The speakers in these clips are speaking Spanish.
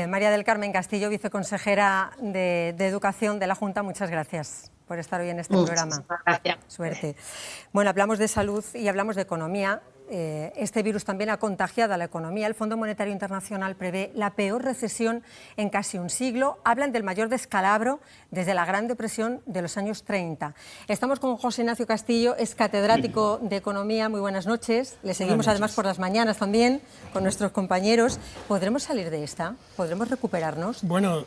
María del Carmen Castillo, viceconsejera de Educación de la Junta, muchas gracias por estar hoy en este programa. Gracias. Suerte. Bueno, hablamos de salud y hablamos de economía. Este virus también ha contagiado a la economía. El Fondo Monetario Internacional prevé la peor recesión en casi un siglo. Hablan del mayor descalabro desde la Gran Depresión de los años 30. Estamos con José Ignacio Castillo, es catedrático de Economía. Muy buenas noches. Le seguimos además por las mañanas también con nuestros compañeros. ¿Podremos salir de esta? ¿Podremos recuperarnos? Bueno,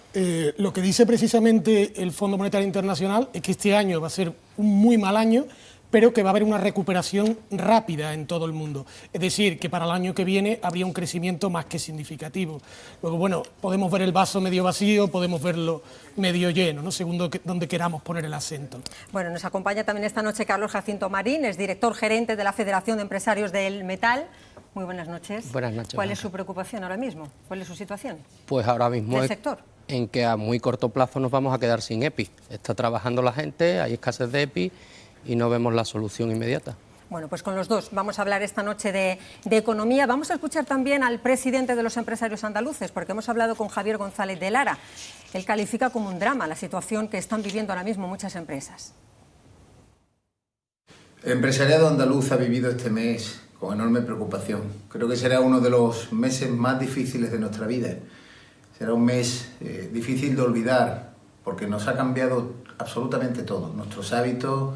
lo que dice precisamente el Fondo Monetario Internacional es que este año va a ser un muy mal año, pero que va a haber una recuperación rápida en todo el mundo. Es decir, que para el año que viene habría un crecimiento más que significativo. Luego, bueno, podemos ver el vaso medio vacío, podemos verlo medio lleno, ¿no? Según donde queramos poner el acento. Bueno, nos acompaña también esta noche Carlos Jacinto Marín, es director gerente de la Federación de Empresarios del Metal. Muy buenas noches. Buenas noches. ¿Cuál es su preocupación ahora mismo? ¿Cuál es su situación? Pues ahora mismo ¿Del es sector? En que a muy corto plazo nos vamos a quedar sin EPI. Está trabajando la gente, hay escasez de EPI y no vemos la solución inmediata. Bueno, pues con los dos vamos a hablar esta noche de economía. Vamos a escuchar también al presidente de los empresarios andaluces, porque hemos hablado con Javier González de Lara. Él califica como un drama la situación que están viviendo ahora mismo muchas empresas. El empresariado andaluz ha vivido este mes con enorme preocupación. Creo que será uno de los meses más difíciles de nuestra vida. Será un mes difícil de olvidar, porque nos ha cambiado absolutamente todo. Nuestros hábitos,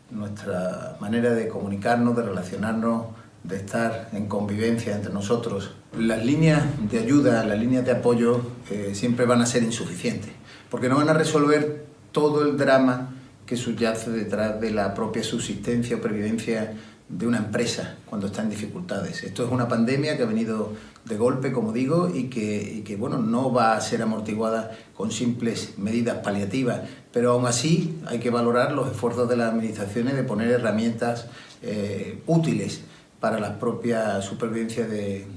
nuestra manera de comunicarnos, de relacionarnos, de estar en convivencia entre nosotros. Las líneas de ayuda, las líneas de apoyo siempre van a ser insuficientes, porque no van a resolver todo el drama que subyace detrás de la propia subsistencia o previvencia de una empresa cuando está en dificultades. Esto es una pandemia que ha venido de golpe, como digo, y que bueno, no va a ser amortiguada con simples medidas paliativas, pero aún así hay que valorar los esfuerzos de las administraciones de poner herramientas útiles para la propia supervivencia de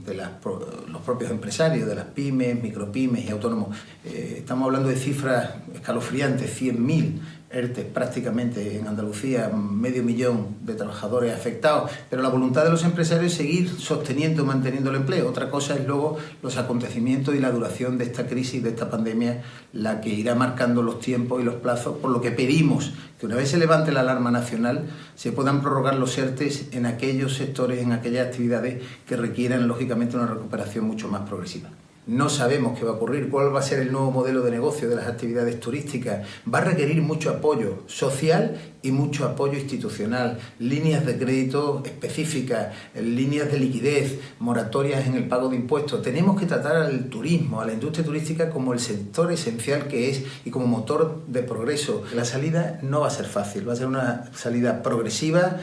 los propios empresarios, de las pymes, micropymes y autónomos. Estamos hablando de cifras escalofriantes, 100.000 ERTE prácticamente en Andalucía, 500.000 de trabajadores afectados, pero la voluntad de los empresarios es seguir sosteniendo, manteniendo el empleo. Otra cosa es luego los acontecimientos y la duración de esta crisis, de esta pandemia, la que irá marcando los tiempos y los plazos, por lo que pedimos que una vez se levante la alarma nacional se puedan prorrogar los ERTEs en aquellos sectores, en aquellas actividades que requieran lógicamente una recuperación mucho más progresiva. No sabemos qué va a ocurrir, cuál va a ser el nuevo modelo de negocio de las actividades turísticas. Va a requerir mucho apoyo social y mucho apoyo institucional, líneas de crédito específicas, líneas de liquidez, moratorias en el pago de impuestos. Tenemos que tratar al turismo, a la industria turística como el sector esencial que es y como motor de progreso. La salida no va a ser fácil, va a ser una salida progresiva,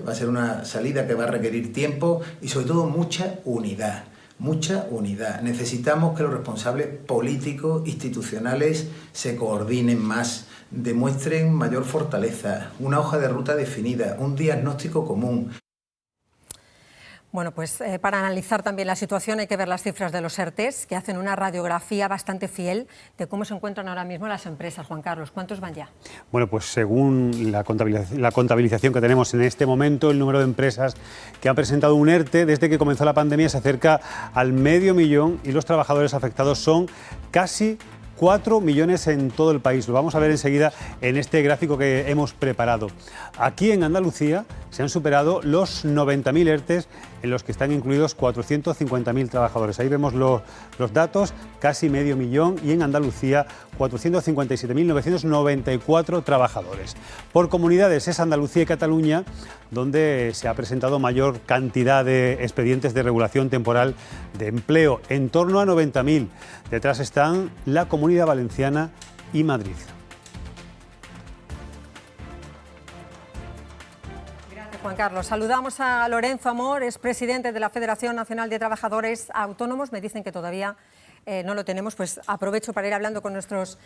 va a ser una salida que va a requerir tiempo y sobre todo mucha unidad. Mucha unidad. Necesitamos que los responsables políticos, institucionales, se coordinen más, demuestren mayor fortaleza, una hoja de ruta definida, un diagnóstico común. Bueno, pues para analizar también la situación hay que ver las cifras de los ERTEs, que hacen una radiografía bastante fiel de cómo se encuentran ahora mismo las empresas. Juan Carlos, ¿cuántos van ya? Bueno, pues según la contabilización que tenemos en este momento, el número de empresas que han presentado un ERTE desde que comenzó la pandemia se acerca al 500.000 y los trabajadores afectados son casi 4 millones en todo el país. Lo vamos a ver enseguida en este gráfico que hemos preparado. Aquí en Andalucía se han superado los 90.000 ERTEs en los que están incluidos 450.000 trabajadores. Ahí vemos los datos, casi 500.000 y en Andalucía 457.994 trabajadores. Por comunidades es Andalucía y Cataluña donde se ha presentado mayor cantidad de expedientes de regulación temporal de empleo, en torno a 90.000. Detrás están la Comunidad Valenciana y Madrid. Juan Carlos, saludamos a Lorenzo Amor, es presidente de la Federación Nacional de Trabajadores Autónomos. Me dicen que todavía no lo tenemos, pues aprovecho para ir hablando con nuestros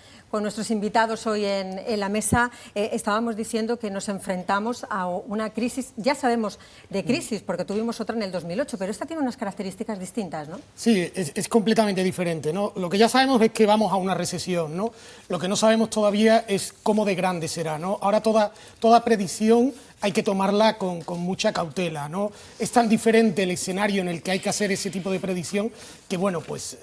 invitados hoy en la mesa. Estábamos diciendo que nos enfrentamos a una crisis, ya sabemos de crisis, porque tuvimos otra en el 2008, pero esta tiene unas características distintas, ¿no? Sí, es completamente diferente, ¿no? Lo que ya sabemos es que vamos a una recesión, ¿no? Lo que no sabemos todavía es cómo de grande será, ¿no? Ahora toda predicción hay que tomarla con mucha cautela, ¿no? Es tan diferente el escenario en el que hay que hacer ese tipo de predicción que, bueno, pues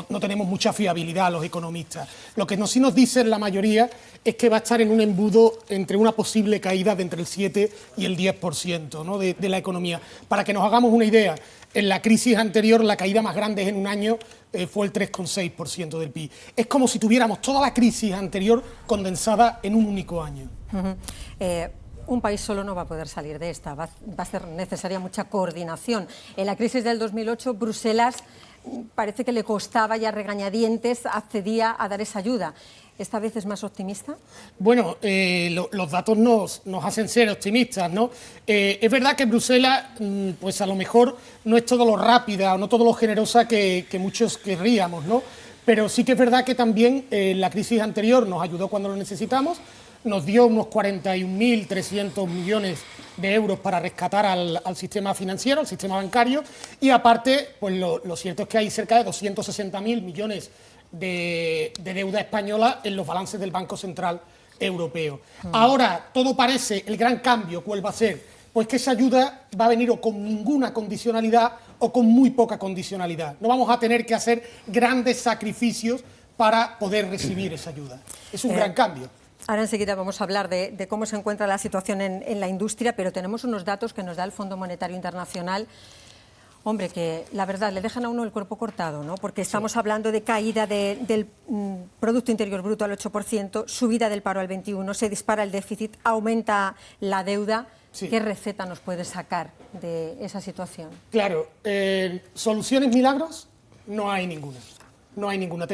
no tenemos mucha fiabilidad los economistas. Lo que sí nos dicen la mayoría es que va a estar en un embudo entre una posible caída de entre el 7 y el 10%, ¿no? de la economía. Para que nos hagamos una idea, en la crisis anterior la caída más grande en un año fue el 3,6% del PIB. Es como si tuviéramos toda la crisis anterior condensada en un único año. Un país solo no va a poder salir de esta, va a ser necesaria mucha coordinación. En la crisis del 2008, Bruselas parece que le costaba ya regañadientes, accedía a dar esa ayuda. ¿Esta vez es más optimista? Bueno, los datos nos hacen ser optimistas, ¿no? Es verdad que Bruselas, pues a lo mejor no es todo lo rápida o no todo lo generosa que muchos querríamos, ¿no? Pero sí que es verdad que también la crisis anterior nos ayudó cuando lo necesitamos, nos dio unos 41.300 millones de euros para rescatar al sistema financiero, al sistema bancario, y aparte, pues lo cierto es que hay cerca de 260.000 millones de deuda española en los balances del Banco Central Europeo. Ahora, todo parece, el gran cambio, ¿cuál va a ser? Pues que esa ayuda va a venir o con ninguna condicionalidad o con muy poca condicionalidad. No vamos a tener que hacer grandes sacrificios para poder recibir esa ayuda. Es un gran cambio. Ahora enseguida vamos a hablar de cómo se encuentra la situación en la industria, pero tenemos unos datos que nos da el Fondo Monetario Internacional. Hombre, que la verdad le dejan a uno el cuerpo cortado, ¿no? Porque estamos hablando de caída del Producto Interior Bruto al 8%, subida del paro al 21%, se dispara el déficit, aumenta la deuda. Sí. ¿Qué receta nos puede sacar de esa situación? Claro, soluciones milagros no hay ninguna. No hay ninguna.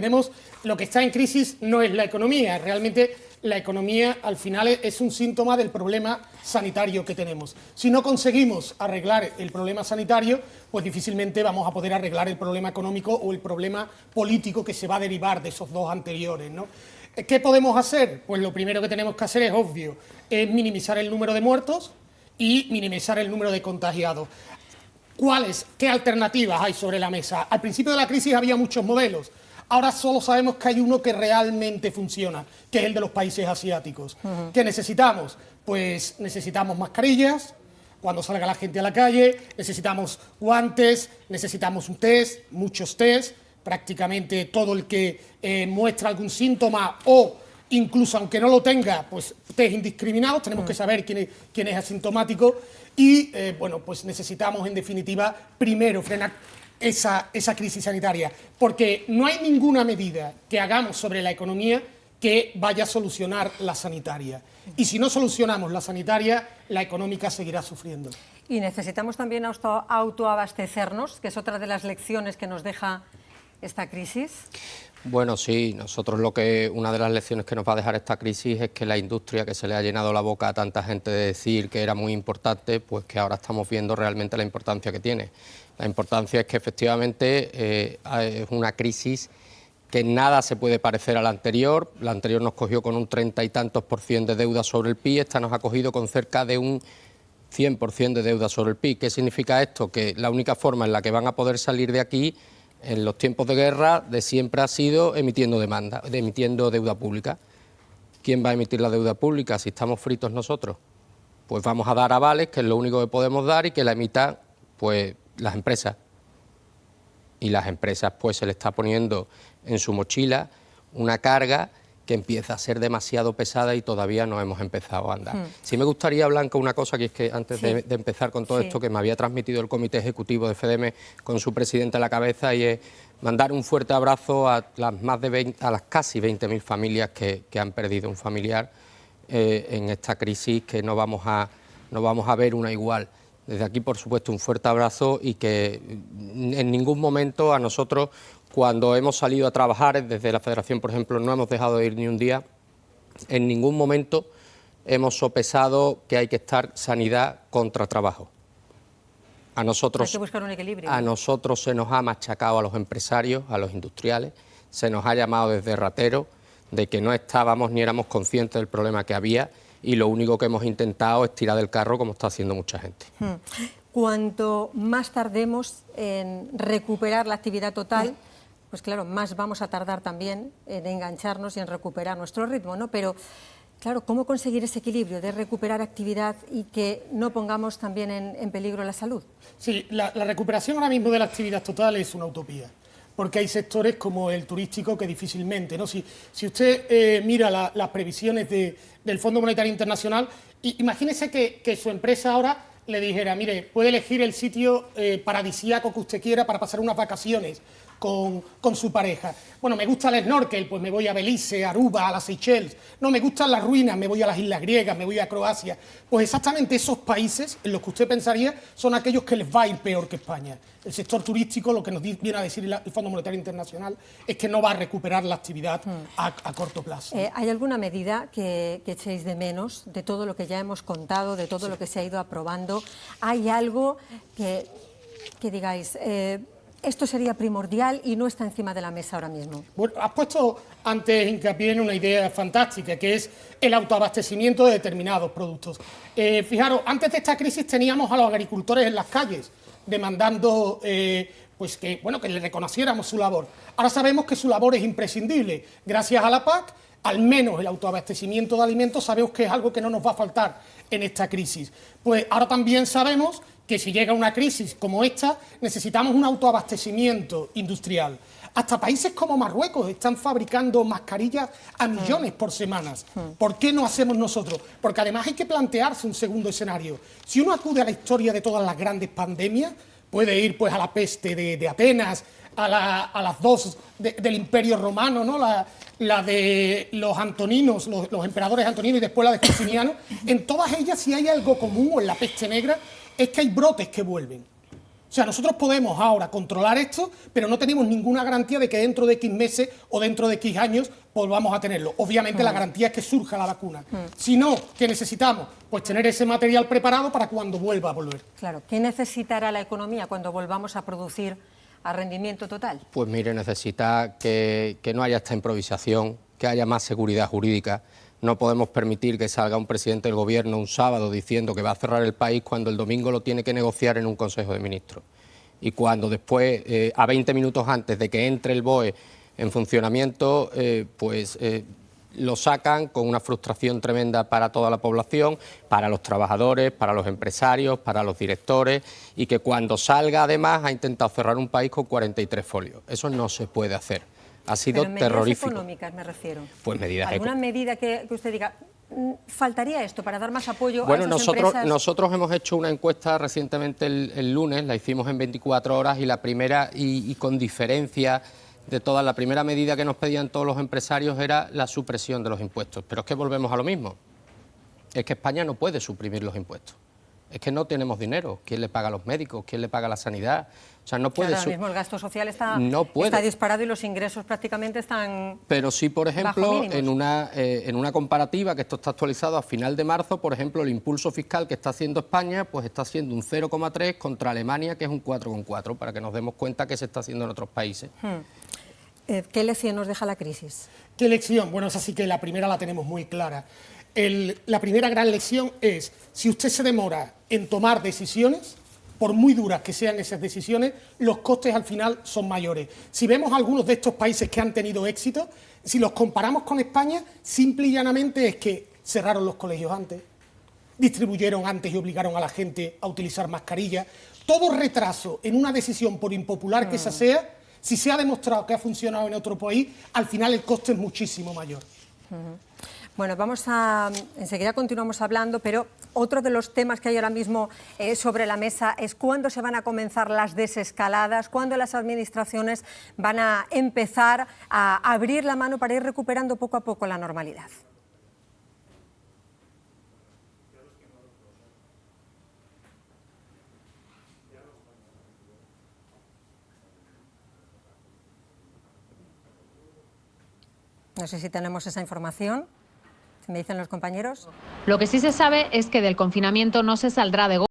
Lo que está en crisis no es la economía, realmente la economía al final es un síntoma del problema sanitario que tenemos. Si no conseguimos arreglar el problema sanitario, pues difícilmente vamos a poder arreglar el problema económico o el problema político que se va a derivar de esos dos anteriores, ¿no? ¿Qué podemos hacer? Pues lo primero que tenemos que hacer es obvio, es minimizar el número de muertos y minimizar el número de contagiados. ¿Qué alternativas hay sobre la mesa? Al principio de la crisis había muchos modelos. Ahora solo sabemos que hay uno que realmente funciona, que es el de los países asiáticos. ¿Qué necesitamos? Pues necesitamos mascarillas cuando salga la gente a la calle, necesitamos guantes, necesitamos un test, muchos test, prácticamente todo el que muestra algún síntoma o incluso aunque no lo tenga, pues test indiscriminados, tenemos que saber quién es asintomático y, bueno, pues necesitamos en definitiva primero frenar esa crisis sanitaria, porque no hay ninguna medida que hagamos sobre la economía que vaya a solucionar la sanitaria. Y si no solucionamos la sanitaria, la económica seguirá sufriendo. Y necesitamos también autoabastecernos, que es otra de las lecciones que nos deja esta crisis. Bueno, sí, una de las lecciones que nos va a dejar esta crisis es que la industria, que se le ha llenado la boca a tanta gente de decir que era muy importante, pues que ahora estamos viendo realmente la importancia que tiene. La importancia es que efectivamente es una crisis que nada se puede parecer a la anterior. La anterior nos cogió con un 30 y tantos % de deuda sobre el PIB, esta nos ha cogido con cerca de un 100% de deuda sobre el PIB. ¿Qué significa esto? Que la única forma en la que van a poder salir de aquí en los tiempos de guerra de siempre ha sido emitiendo deuda pública. ¿Quién va a emitir la deuda pública si estamos fritos nosotros? Pues vamos a dar avales, que es lo único que podemos dar, y que la emitan pues las empresas. Y las empresas pues se le está poniendo en su mochila una carga que empieza a ser demasiado pesada y todavía no hemos empezado a andar. Sí me gustaría, Blanca, una cosa, que es que antes de empezar con todo esto, que me había transmitido el Comité Ejecutivo de FEDEME con su presidente a la cabeza, y es mandar un fuerte abrazo a las casi 20.000 familias que han perdido un familiar en esta crisis, que no vamos a ver una igual. Desde aquí, por supuesto, un fuerte abrazo, y que en ningún momento a nosotros, cuando hemos salido a trabajar, desde la Federación, por ejemplo, no hemos dejado de ir ni un día, en ningún momento hemos sopesado que hay que estar sanidad contra trabajo. Hay que buscar un equilibrio. A nosotros se nos ha machacado, a los empresarios, a los industriales, se nos ha llamado desde rateros, de que no estábamos ni éramos conscientes del problema que había, y lo único que hemos intentado es tirar del carro, como está haciendo mucha gente. Cuanto más tardemos en recuperar la actividad total, pues claro, más vamos a tardar también en engancharnos y en recuperar nuestro ritmo, ¿no? Pero Claro, ¿cómo conseguir ese equilibrio de recuperar actividad y que no pongamos también en peligro la salud? Sí, la recuperación ahora mismo de la actividad total es una utopía, porque hay sectores como el turístico que difícilmente, ¿no? Si usted mira las previsiones del Fondo Monetario Internacional, imagínese que su empresa ahora le dijera, mire, puede elegir el sitio paradisíaco que usted quiera para pasar unas vacaciones con su pareja. Bueno, me gusta el snorkel, pues me voy a Belice, a Aruba, a las Seychelles. No, me gustan las ruinas, me voy a las islas griegas, me voy a Croacia. Pues exactamente esos países en los que usted pensaría son aquellos que les va a ir peor que España. El sector turístico, lo que nos viene a decir el Fondo Monetario Internacional, es que no va a recuperar la actividad a corto plazo. ¿Hay alguna medida que echéis de menos de todo lo que ya hemos contado, de todo lo que se ha ido aprobando? ¿Hay algo que digáis... esto sería primordial y no está encima de la mesa ahora mismo? Bueno, has puesto antes hincapié en una idea fantástica, que es el autoabastecimiento de determinados productos. Fijaros, antes de esta crisis teníamos a los agricultores en las calles demandando pues que le reconociéramos su labor. Ahora sabemos que su labor es imprescindible. Gracias a la PAC, al menos el autoabastecimiento de alimentos sabemos que es algo que no nos va a faltar en esta crisis. Pues ahora también sabemos que si llega una crisis como esta, necesitamos un autoabastecimiento industrial. Hasta países como Marruecos están fabricando mascarillas a millones por semana. ¿Por qué no hacemos nosotros? Porque además hay que plantearse un segundo escenario. Si uno acude a la historia de todas las grandes pandemias, puede ir pues a la peste de Atenas, a las dos del Imperio Romano, ¿no? La de los antoninos, los emperadores antoninos y después la de Justiniano. En todas ellas, si hay algo común, o en la peste negra, es que hay brotes que vuelven. O sea, nosotros podemos ahora controlar esto, pero no tenemos ninguna garantía de que dentro de X meses o dentro de X años volvamos a tenerlo. Obviamente la garantía es que surja la vacuna. Si no, ¿qué necesitamos? Pues tener ese material preparado para cuando vuelva a volver. Claro, ¿qué necesitará la economía cuando volvamos a producir a rendimiento total? Pues mire, necesita que no haya esta improvisación, que haya más seguridad jurídica. No podemos permitir que salga un presidente del Gobierno un sábado diciendo que va a cerrar el país cuando el domingo lo tiene que negociar en un Consejo de Ministros. Y cuando después, a 20 minutos antes de que entre el BOE en funcionamiento, lo sacan con una frustración tremenda para toda la población, para los trabajadores, para los empresarios, para los directores, y que cuando salga además ha intentado cerrar un país con 43 folios. Eso no se puede hacer. Ha sido terrorífico. Medidas económicas me refiero. Pues medidas ¿Alguna medida que usted diga, faltaría esto para dar más apoyo bueno, a esas empresas? Nosotros hemos hecho una encuesta recientemente el lunes, la hicimos en 24 horas y la primera, y con diferencia de todas, la primera medida que nos pedían todos los empresarios era la supresión de los impuestos. Pero es que volvemos a lo mismo. Es que España no puede suprimir los impuestos. Es que no tenemos dinero. ¿Quién le paga a los médicos? ¿Quién le paga la sanidad? O sea, no puede... Claro, ahora mismo el gasto social está disparado y los ingresos prácticamente están... Pero sí, por ejemplo, en una comparativa, que esto está actualizado a final de marzo, por ejemplo, el impulso fiscal que está haciendo España, pues está haciendo un 0,3 contra Alemania, que es un 4,4, para que nos demos cuenta que se está haciendo en otros países. ¿Qué lección nos deja la crisis? ¿Qué lección? Bueno, esa sí que la primera la tenemos muy clara. La primera gran lección es, si usted se demora en tomar decisiones, por muy duras que sean esas decisiones, los costes al final son mayores. Si vemos algunos de estos países que han tenido éxito, si los comparamos con España, simple y llanamente es que cerraron los colegios antes, distribuyeron antes y obligaron a la gente a utilizar mascarillas. Todo retraso en una decisión, por impopular que esa sea, si se ha demostrado que ha funcionado en otro país, al final el coste es muchísimo mayor. Bueno, enseguida continuamos hablando, pero otro de los temas que hay ahora mismo sobre la mesa es cuándo se van a comenzar las desescaladas, cuándo las administraciones van a empezar a abrir la mano para ir recuperando poco a poco la normalidad. No sé si tenemos esa información. ¿Me dicen los compañeros? Lo que sí se sabe es que del confinamiento no se saldrá de golpe.